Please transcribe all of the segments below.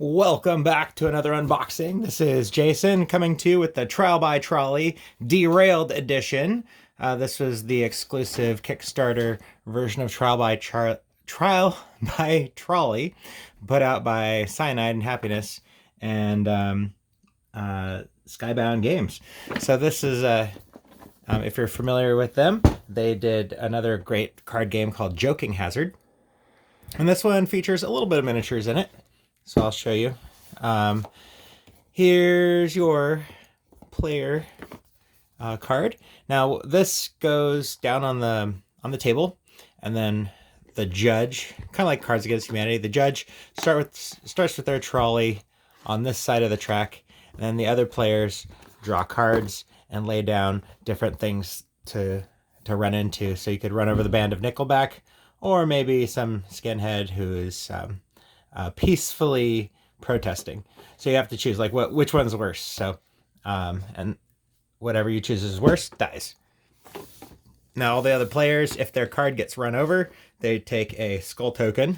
Welcome back to another unboxing. This is Jason coming to you with the Trial by Trolley Derailed Edition. This was the exclusive Kickstarter version of Trial by Trolley, put out by Cyanide and Happiness and Skybound Games. So this is if you're familiar with them, they did another great card game called Joking Hazard, and this one features a little bit of miniatures in it. So I'll show you. Here's your player card. Now this goes down on the table, and then the judge, kind of like Cards Against Humanity, the judge starts with their trolley on this side of the track, and then the other players draw cards and lay down different things to run into. So you could run over the band of Nickelback, or maybe some skinhead who is peacefully protesting. So you have to choose like which one's worse. So and whatever you choose is worse dies. Now all the other players, if their card gets run over, they take a skull token,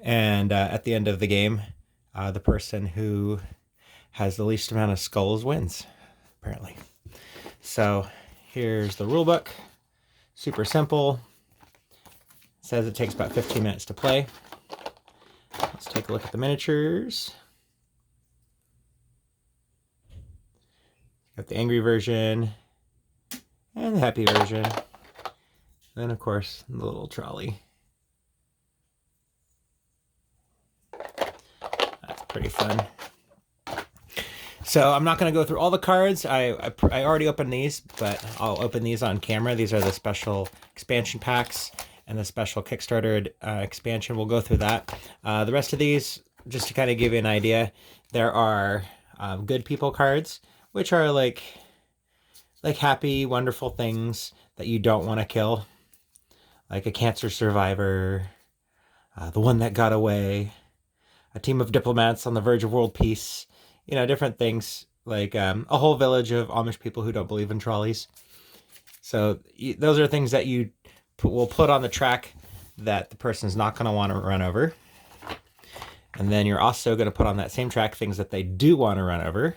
and at the end of the game, the person who has the least amount of skulls wins, apparently. So here's the rule book. Super simple. It says it takes about 15 minutes to play. Let's take a look at the miniatures. Got the angry version and the happy version. Then, of course, the little trolley. That's pretty fun. So I'm not going to go through all the cards. I already opened these, but I'll open these on camera. These are the special expansion packs and the special Kickstarter expansion. We'll go through that. The rest of these, just to kind of give you an idea, there are good people cards, which are like happy, wonderful things that you don't want to kill, like a cancer survivor, the one that got away, a team of diplomats on the verge of world peace, different things, like a whole village of Amish people who don't believe in trolleys. So those are things that you will put on the track that the person's not going to want to run over. And then you're also going to put on that same track things that they do want to run over,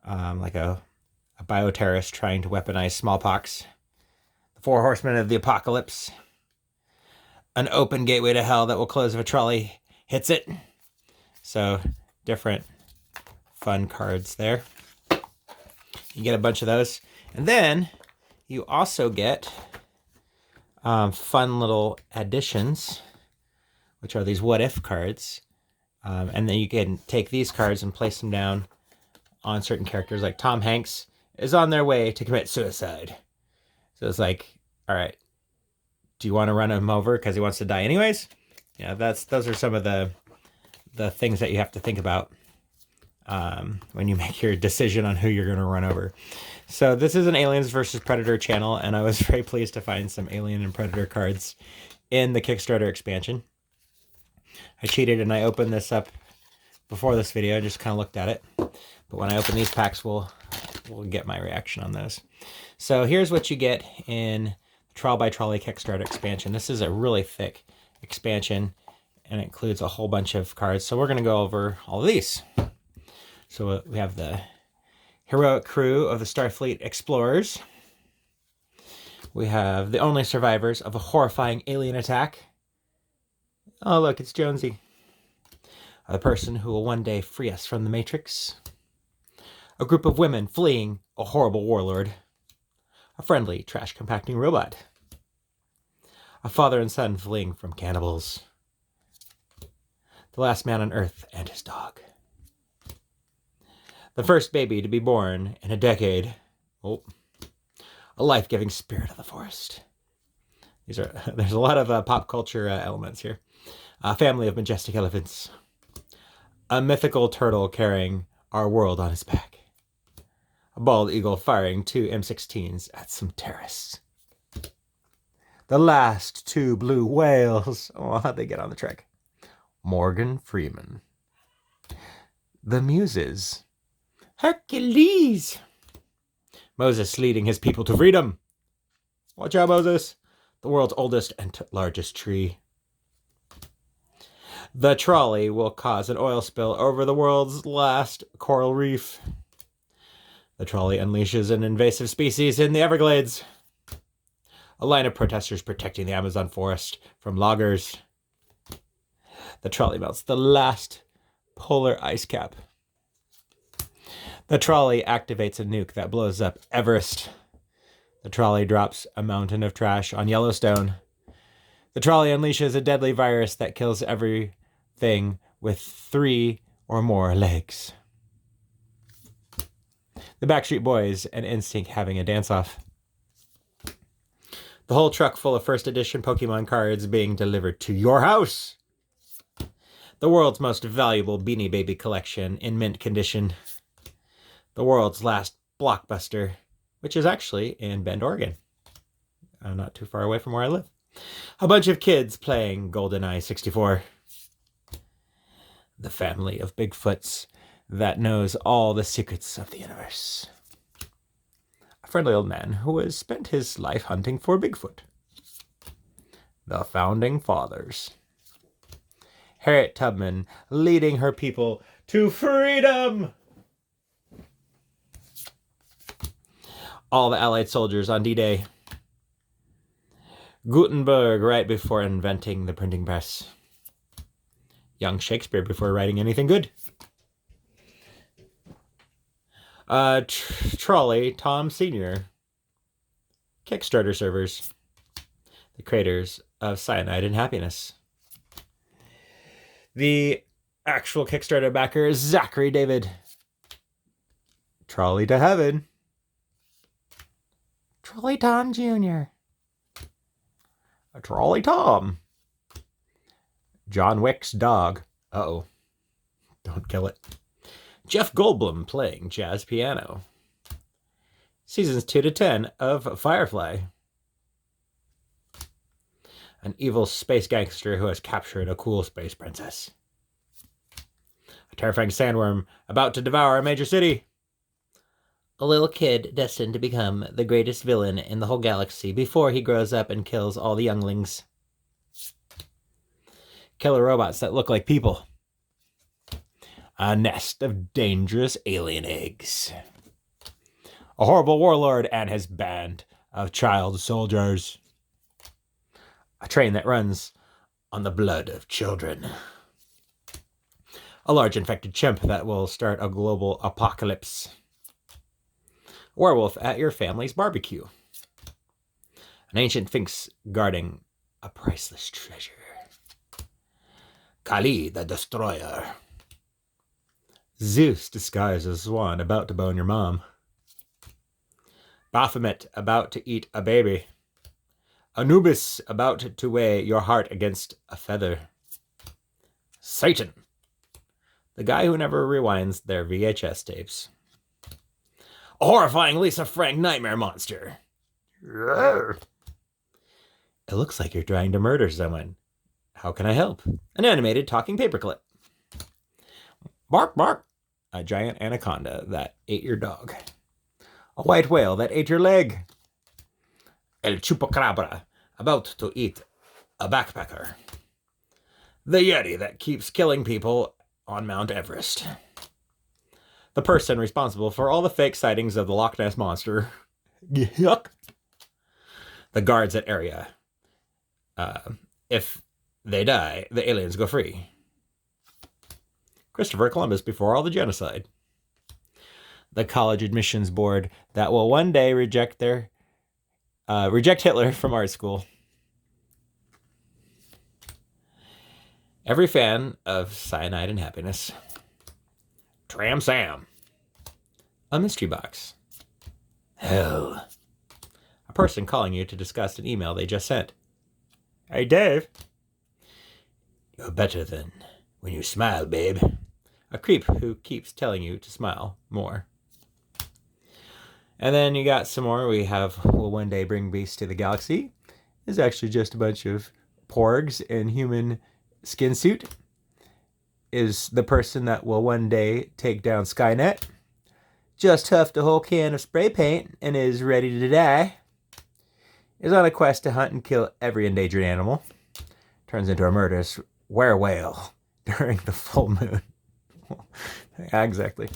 like a bioterrorist trying to weaponize smallpox, the 4 horsemen of the apocalypse, an open gateway to hell that will close if a trolley hits it. So different fun cards there. You get a bunch of those. And then you also get fun little additions, which are these what if cards. And then you can take these cards and place them down on certain characters, like Tom Hanks is on their way to commit suicide. So it's like, all right, do you want to run him over because he wants to die anyways? Yeah, those are some of the things that you have to think about when you make your decision on who you're going to run over. So this is an Aliens versus Predator channel, and I was very pleased to find some Alien and Predator cards in the Kickstarter expansion. I cheated and I opened this up before this video. I just kind of looked at it. But when I open these packs, we'll get my reaction on those. So here's what you get in the Trial by Trolley Kickstarter expansion. This is a really thick expansion, and it includes a whole bunch of cards. So we're going to go over all of these. So we have the heroic crew of the Starfleet Explorers. We have the only survivors of a horrifying alien attack. Oh, look, it's Jonesy. The person who will one day free us from the Matrix. A group of women fleeing a horrible warlord. A friendly trash compacting robot. A father and son fleeing from cannibals. The last man on Earth and his dog. The first baby to be born in a decade. Oh, a life-giving spirit of the forest. There's a lot of pop culture elements here. A family of majestic elephants. A mythical turtle carrying our world on his back. A bald eagle firing 2 M16s at some terrorists. The last 2 blue whales. Oh, how'd they get on the track? Morgan Freeman. The Muses. Hercules. Moses leading his people to freedom. Watch out, Moses. The world's oldest and largest tree. The trolley will cause an oil spill over the world's last coral reef. The trolley unleashes an invasive species in the Everglades. A line of protesters protecting the Amazon forest from loggers. The trolley melts the last polar ice cap. The trolley activates a nuke that blows up Everest. The trolley drops a mountain of trash on Yellowstone. The trolley unleashes a deadly virus that kills everything with 3 or more legs. The Backstreet Boys and Instinct having a dance-off. The whole truck full of first edition Pokemon cards being delivered to your house. The world's most valuable Beanie Baby collection in mint condition. The world's last blockbuster, which is actually in Bend, Oregon. Not too far away from where I live. A bunch of kids playing GoldenEye 64. The family of Bigfoots that knows all the secrets of the universe. A friendly old man who has spent his life hunting for Bigfoot. The Founding Fathers. Harriet Tubman leading her people to freedom. All the Allied soldiers on D-Day. Gutenberg right before inventing the printing press. Young Shakespeare before writing anything good. Trolley Tom Sr. Kickstarter servers. The creators of Cyanide and Happiness. The actual Kickstarter backer is Zachary David. Trolley to Heaven. Trolley Tom Jr. A Trolley Tom. John Wick's dog. Uh-oh. Don't kill it. Jeff Goldblum playing jazz piano. Seasons 2 to 10 of Firefly. An evil space gangster who has captured a cool space princess. A terrifying sandworm about to devour a major city. A little kid destined to become the greatest villain in the whole galaxy before he grows up and kills all the younglings. Killer robots that look like people. A nest of dangerous alien eggs. A horrible warlord and his band of child soldiers. A train that runs on the blood of children. A large infected chimp that will start a global apocalypse. A werewolf at your family's barbecue. An ancient sphinx guarding a priceless treasure. Kali the Destroyer. Zeus disguised as a swan about to bone your mom. Baphomet about to eat a baby. Anubis about to weigh your heart against a feather. Satan, the guy who never rewinds their VHS tapes. A horrifying Lisa Frank nightmare monster. It looks like you're trying to murder someone. How can I help? An animated talking paperclip. Bark, bark. A giant anaconda that ate your dog. A white whale that ate your leg. El Chupacabra, about to eat a backpacker. The Yeti that keeps killing people on Mount Everest. The person responsible for all the fake sightings of the Loch Ness Monster. Yuck. The guards at area. If they die, the aliens go free. Christopher Columbus before all the genocide. The college admissions board that will one day reject Hitler from art school. Every fan of Cyanide and Happiness. Tram Sam. A mystery box. Hell. A person calling you to discuss an email they just sent. Hey, Dave. You're better than when you smile, babe. A creep who keeps telling you to smile more. And then you got some more. We have Will One Day Bring Beasts to the Galaxy. It's actually just a bunch of porgs in human skin suit. Is the person that will one day take down Skynet. Just huffed a whole can of spray paint and is ready to die. Is on a quest to hunt and kill every endangered animal. Turns into a murderous were whale during the full moon. Yeah, exactly.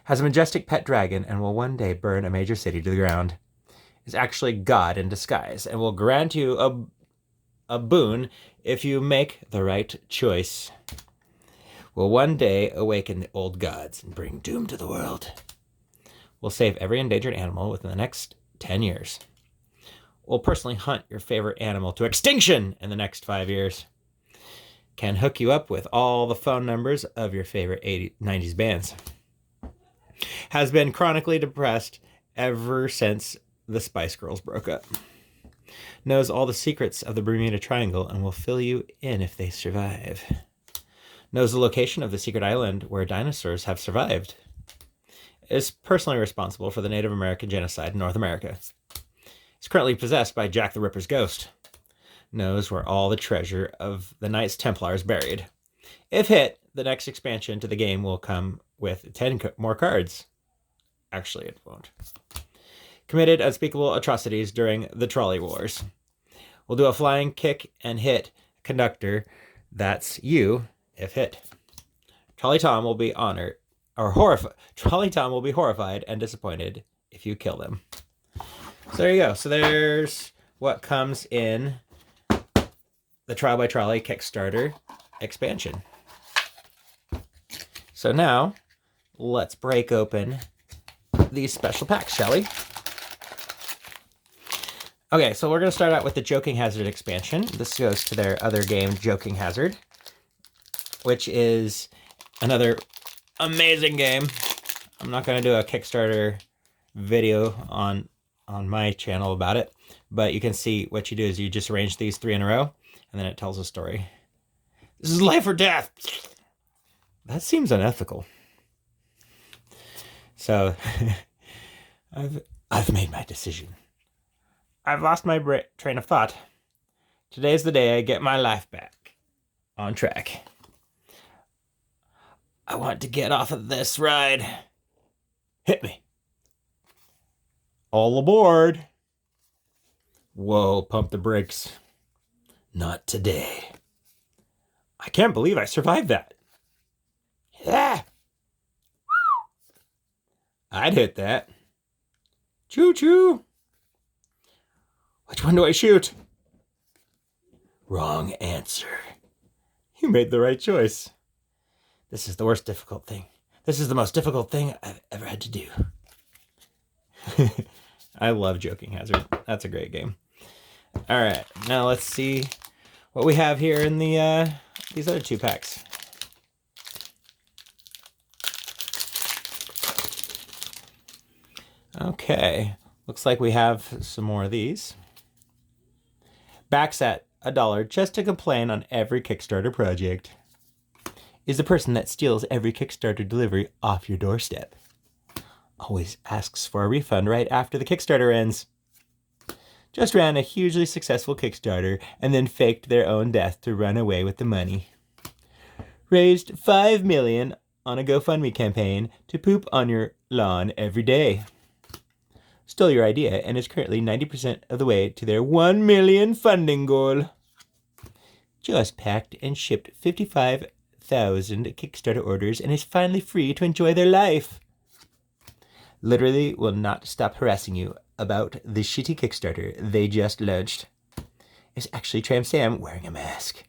Has a majestic pet dragon and will one day burn a major city to the ground. Is actually God in disguise and will grant you a boon if you make the right choice. Will one day awaken the old gods and bring doom to the world. Will save every endangered animal within the next 10 years. Will personally hunt your favorite animal to extinction in the next 5 years. Can hook you up with all the phone numbers of your favorite 80s, 90s bands. Has been chronically depressed ever since the Spice Girls broke up. Knows all the secrets of the Bermuda Triangle and will fill you in if they survive. Knows the location of the secret island where dinosaurs have survived. Is personally responsible for the Native American genocide in North America. Is currently possessed by Jack the Ripper's ghost. Knows where all the treasure of the Knights Templar is buried. If hit, the next expansion to the game will come with 10 more cards. Actually, it won't. Committed unspeakable atrocities during the trolley wars. Will do a flying kick and hit conductor. That's you, if hit. Trolley Tom will be honored or horrified. Trolley Tom will be horrified and disappointed if you kill them. So there you go. So there's what comes in the Trial by Trolley Kickstarter expansion. So now let's break open these special packs, shall we? Okay, so we're going to start out with the Joking Hazard expansion. This goes to their other game, Joking Hazard, which is another amazing game. I'm not going to do a Kickstarter video on my channel about it, but you can see what you do is you just arrange these 3 in a row, and then it tells a story. This is life or death. That seems unethical. So, I've made my decision. I've lost my train of thought. Today's the day I get my life back on track. I want to get off of this ride. Hit me. All aboard. Whoa, pump the brakes. Not today. I can't believe I survived that. Yeah. I'd hit that. Choo-choo. Which one do I shoot? Wrong answer. You made the right choice. This is the worst difficult thing. This is the most difficult thing I've ever had to do. I love Joking Hazard. That's a great game. All right, now let's see what we have here in the these other 2 packs. Okay, looks like we have some more of these. Backs at $1 just to complain on every Kickstarter project. Is the person that steals every Kickstarter delivery off your doorstep. Always asks for a refund right after the Kickstarter ends. Just ran a hugely successful Kickstarter and then faked their own death to run away with the money. Raised $5 million on a GoFundMe campaign to poop on your lawn every day. Stole your idea and is currently 90% of the way to their 1 million funding goal. Just packed and shipped 55,000 Kickstarter orders and is finally free to enjoy their life. Literally will not stop harassing you about the shitty Kickstarter they just launched. It's actually Tram Sam wearing a mask.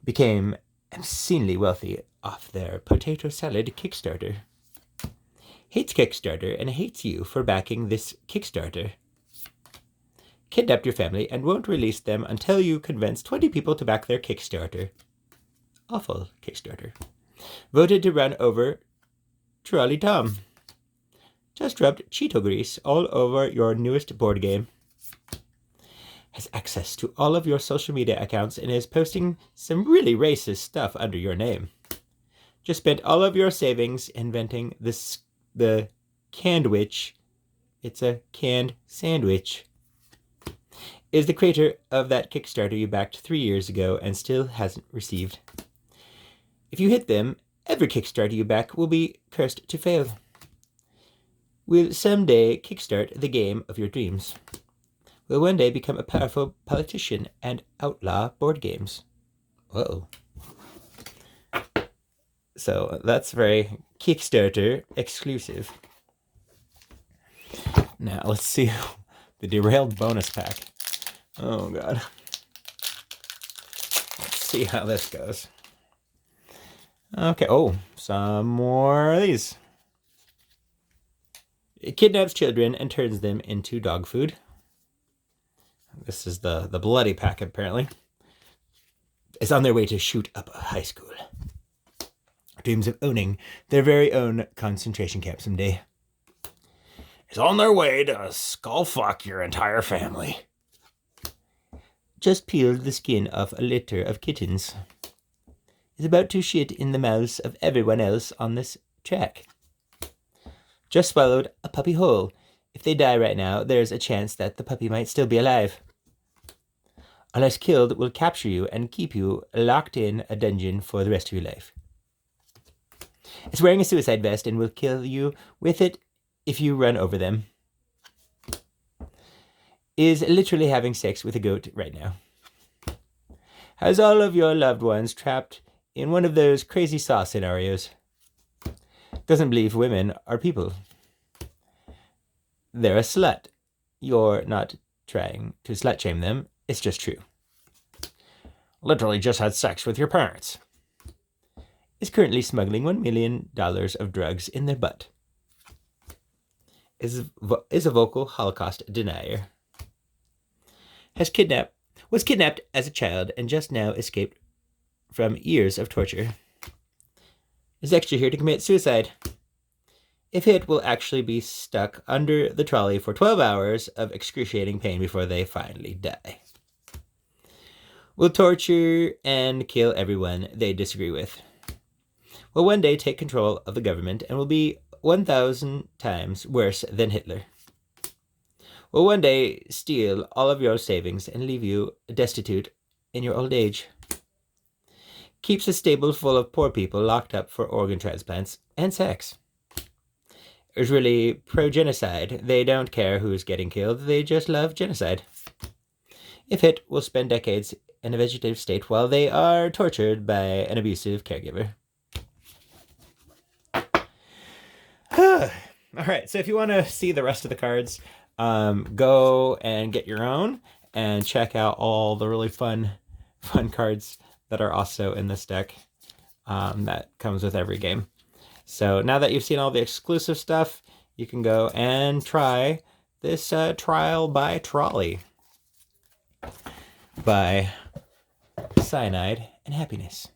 Became obscenely wealthy off their potato salad Kickstarter. Hates Kickstarter and hates you for backing this Kickstarter. Kidnapped your family and won't release them until you convince 20 people to back their Kickstarter. Awful Kickstarter. Voted to run over Trolley Tom. Just rubbed Cheeto grease all over your newest board game. Has access to all of your social media accounts and is posting some really racist stuff under your name. Just spent all of your savings inventing the Candwich. It's a canned sandwich. Is the creator of that Kickstarter you backed 3 years ago and still hasn't received. If you hit them, every Kickstarter you back will be cursed to fail. Will someday kickstart the game of your dreams. Will one day become a powerful politician and outlaw board games. Whoa. So that's very Kickstarter exclusive. Now let's see the derailed bonus pack. Oh god. Let's see how this goes. Okay, oh, some more of these. It kidnaps children and turns them into dog food. This is the bloody pack, apparently. It's on their way to shoot up a high school. Dreams of owning their very own concentration camp someday. Is on their way to skull fuck your entire family. Just peeled the skin off a litter of kittens. Is about to shit in the mouths of everyone else on this track. Just swallowed a puppy whole. If they die right now, there's a chance that the puppy might still be alive. Unless killed, will capture you and keep you locked in a dungeon for the rest of your life. It's wearing a suicide vest and will kill you with it if you run over them. Is literally having sex with a goat right now. Has all of your loved ones trapped in one of those crazy saw scenarios. Doesn't believe women are people. They're a slut. You're not trying to slut shame them. It's just true. Literally just had sex with your parents. Is currently smuggling $1 million of drugs in their butt. Is a vocal Holocaust denier. Was kidnapped as a child and just now escaped from years of torture. Is extra here to commit suicide. If hit, will actually be stuck under the trolley for 12 hours of excruciating pain before they finally die. Will torture and kill everyone they disagree with. Will one day take control of the government and will be 1,000 times worse than Hitler. Will one day steal all of your savings and leave you destitute in your old age. Keeps a stable full of poor people locked up for organ transplants and sex. Is really pro-genocide. They don't care who's getting killed. They just love genocide. If hit, will spend decades in a vegetative state while they are tortured by an abusive caregiver. All right, so if you want to see the rest of the cards, go and get your own and check out all the really fun cards that are also in this deck that comes with every game. So now that you've seen all the exclusive stuff, you can go and try this Trial by Trolley by Cyanide and Happiness.